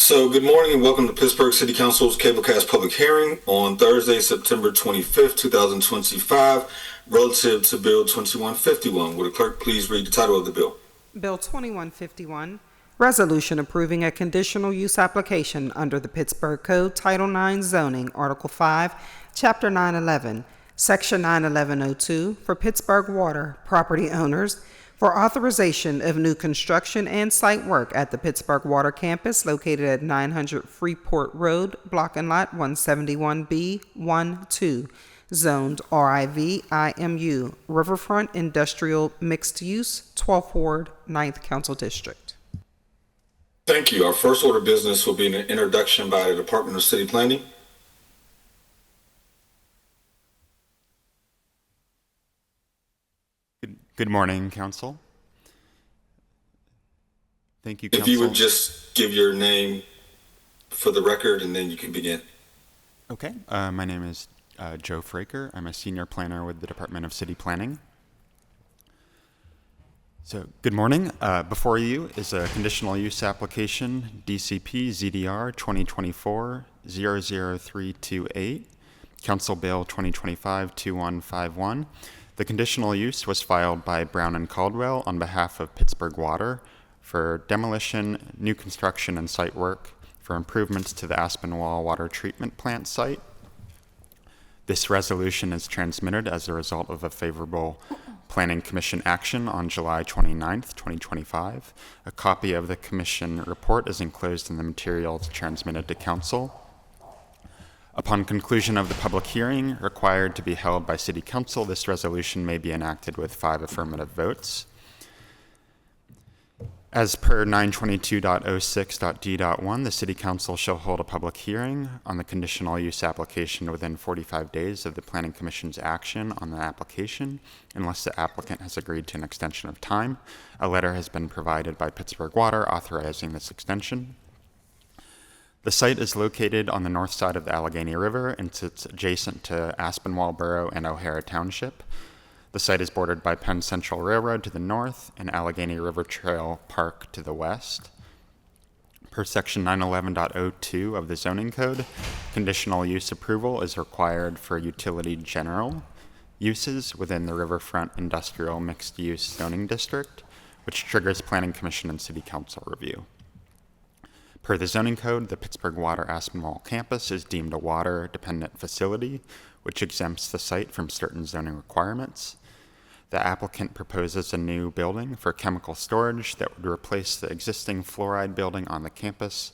So, good morning and welcome to Pittsburgh City Council's Cablecast public hearing on Thursday, September 25th, 2025, relative to Bill 2151. Would the clerk please read the title of the bill? Bill 2151, Resolution approving a conditional use application under the Pittsburgh Code, Title 9 Zoning, Article 5, Chapter 911, Section 91102 for Pittsburgh Water property owners for authorization of new construction and site work at the Pittsburgh Water Campus located at 900 Freeport Road, Block and Lot 171B12, zoned RIV-IMU, Riverfront Industrial Mixed Use, 12th Ward, 9th Council District. Thank you. Our first order of business will be an introduction by the Department of City Planning. Good morning, Council. Thank you, Council. If you would just give your name for the record and then you can begin. Okay. My name is Joe Fraker. I'm a senior planner with the Department of City Planning. So, good morning. Before you is a conditional use application, DCP ZDR 2024-00328, Council Bill 2025-2151. The conditional use was filed by Brown and Caldwell on behalf of Pittsburgh Water for demolition, new construction, and site work for improvements to the Aspinwall Water Treatment Plant site. This resolution is transmitted as a result of a favorable Planning Commission action on July 29th, 2025. A copy of the Commission report is enclosed in the materials transmitted to Council. Upon conclusion of the public hearing required to be held by City Council, this resolution may be enacted with 5 affirmative votes. As per 922.06.d.1, the City Council shall hold a public hearing on the conditional use application within 45 days of the Planning Commission's action on the application, unless the applicant has agreed to an extension of time. A letter has been provided by Pittsburgh Water authorizing this extension. The site is located on the north side of the Allegheny River and sits adjacent to Aspinwall Borough and O'Hara Township. The site is bordered by Penn Central Railroad to the north and Allegheny River Trail Park to the west. Per Section 911.02 of the Zoning Code, conditional use approval is required for utility general uses within the Riverfront Industrial Mixed Use Zoning District, which triggers Planning Commission and City Council review. Per the Zoning Code, the Pittsburgh Water Aspinwall campus is deemed a water-dependent facility, which exempts the site from certain zoning requirements. The applicant proposes a new building for chemical storage that would replace the existing fluoride building on the campus.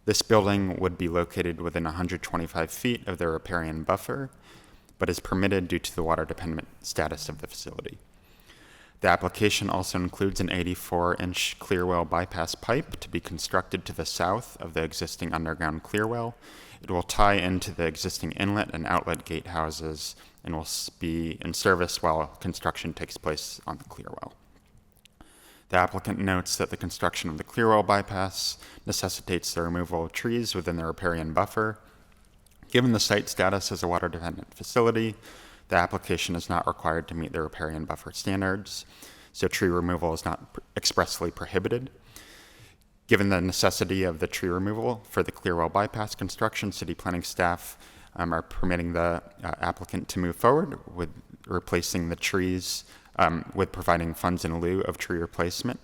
This building would be located within 125 feet of the riparian buffer, but is permitted due to the water-dependent status of the facility. The application also includes an 84-inch clear well bypass pipe to be constructed to the south of the existing underground clear well. It will tie into the existing inlet and outlet gate houses and will be in service while construction takes place on the clear well. The applicant notes that the construction of the clear well bypass necessitates the removal of trees within the riparian buffer. Given the site status as a water-dependent facility, the application is not required to meet the riparian buffer standards, so tree removal is not expressly prohibited. Given the necessity of the tree removal for the clear well bypass construction, city planning staff are permitting the applicant to move forward with replacing the trees with providing funds in lieu of tree replacement.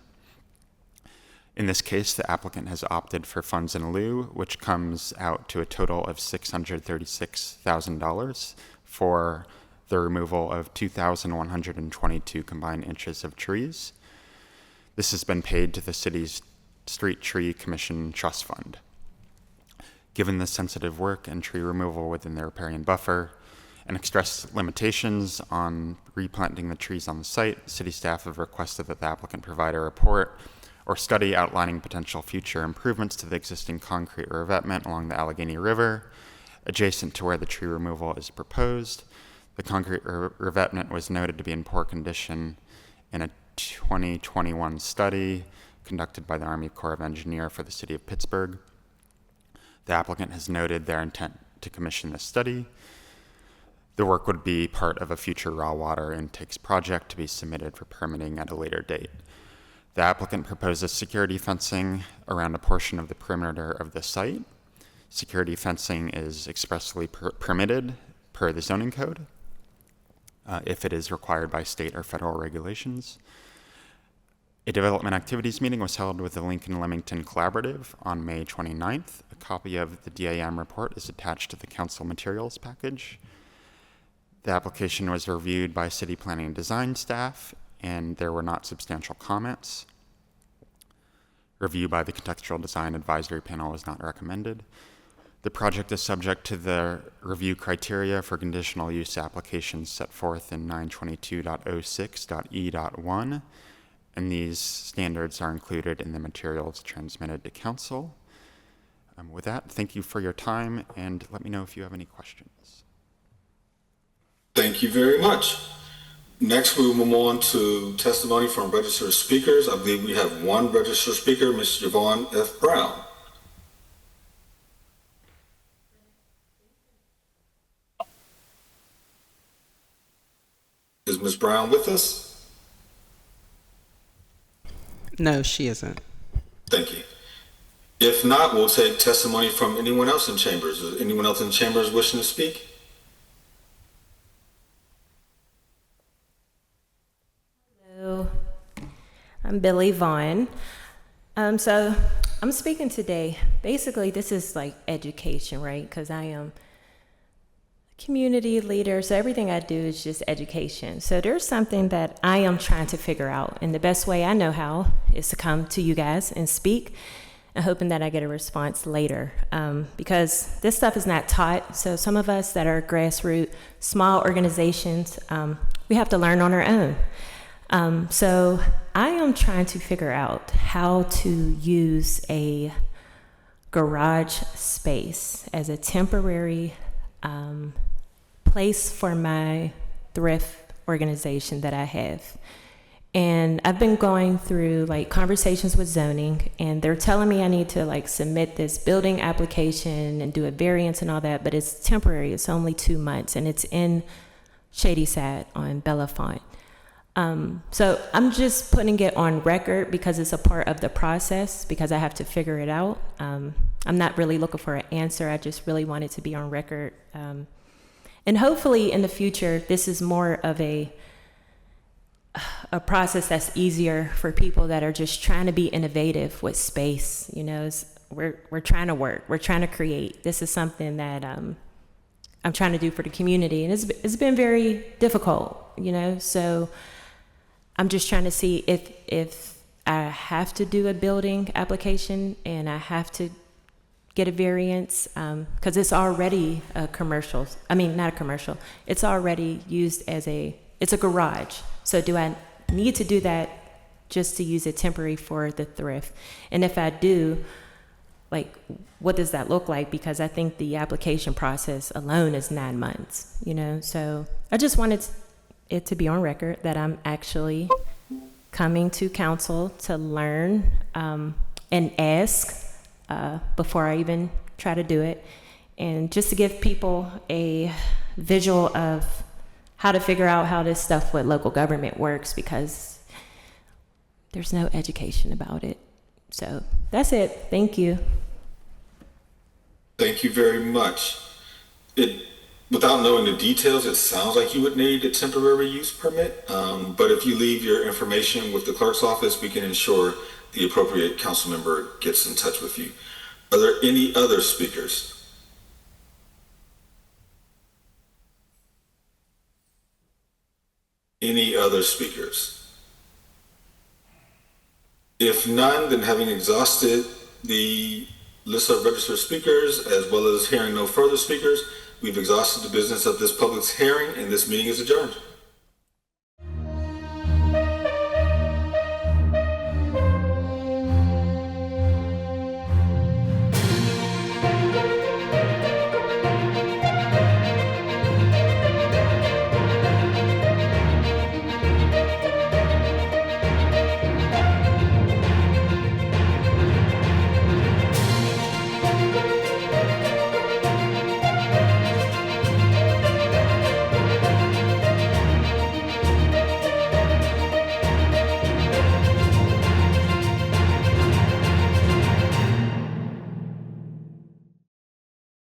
In this case, the applicant has opted for funds in lieu, which comes out to a total of $636,000 for the removal of 2,122 combined inches of trees. This has been paid to the city's Street Tree Commission Trust Fund. Given the sensitive work and tree removal within the riparian buffer and express limitations on replanting the trees on the site, city staff have requested that the applicant provide a report or study outlining potential future improvements to the existing concrete revetment along the Allegheny River, adjacent to where the tree removal is proposed. The concrete revetment was noted to be in poor condition in a 2021 study conducted by the Army Corps of Engineers for the city of Pittsburgh. The applicant has noted their intent to commission this study. The work would be part of a future raw water intakes project to be submitted for permitting at a later date. The applicant proposes security fencing around a portion of the perimeter of the site. Security fencing is expressly permitted per the zoning code if it is required by state or federal regulations. A development activities meeting was held with the Lincoln Leamington Collaborative on May 29th. A copy of the DAM report is attached to the council materials package. The application was reviewed by city planning and design staff, and there were not substantial comments. Review by the contextual design advisory panel was not recommended. The project is subject to the review criteria for conditional use applications set forth in 922.06.e.1, and these standards are included in the materials transmitted to council. With that, thank you for your time, and let me know if you have any questions. Thank you very much. Next, we will move on to testimony from registered speakers. I believe we have one registered speaker, Ms. Yvonne F. Brown. Is Ms. Brown with us? No, she isn't. Thank you. If not, we'll take testimony from anyone else in chambers. Is anyone else in chambers wishing to speak? Hello, I'm Billy Vaughn. So I'm speaking today. Basically, this is like education, right? Because I am a community leader, so everything I do is just education. So there's something that I am trying to figure out, and the best way I know how is to come to you guys and speak, and hoping that I get a response later, because this stuff is not taught. So some of us that are grassroots, small organizations, we have to learn on our own. So I am trying to figure out how to use a garage space as a temporary place for my thrift organization that I have. And I've been going through like conversations with zoning, and they're telling me I need to like submit this building application and do a variance and all that, but it's temporary. It's only 2 months, and it's in Shadyside on Bellefonte. So I'm just putting it on record because it's a part of the process, because I have to figure it out. I'm not really looking for an answer. I just really want it to be on record. And hopefully in the future, this is more of a process that's easier for people that are just trying to be innovative with space. You know, we're trying to work, we're trying to create. This is something that I'm trying to do for the community, and it's been very difficult, you know. So I'm just trying to see if I have to do a building application and I have to get a variance, because it's already a commercial. I mean, not a commercial. It's already used as it's a garage. So do I need to do that just to use it temporary for the thrift? And if I do, like, what does that look like? Because I think the application process alone is 9 months, you know? So I just wanted it to be on record that I'm actually coming to council to learn and ask before I even try to do it. And just to give people a visual of how to figure out how this stuff with local government works, because there's no education about it. So that's it. Thank you. Thank you very much. Without knowing the details, it sounds like you would need a temporary use permit. But if you leave your information with the clerk's office, we can ensure the appropriate council member gets in touch with you. Are there any other speakers? Any other speakers? If none, then having exhausted the list of registered speakers, as well as hearing no further speakers, we've exhausted the business of this public hearing, and this meeting is adjourned.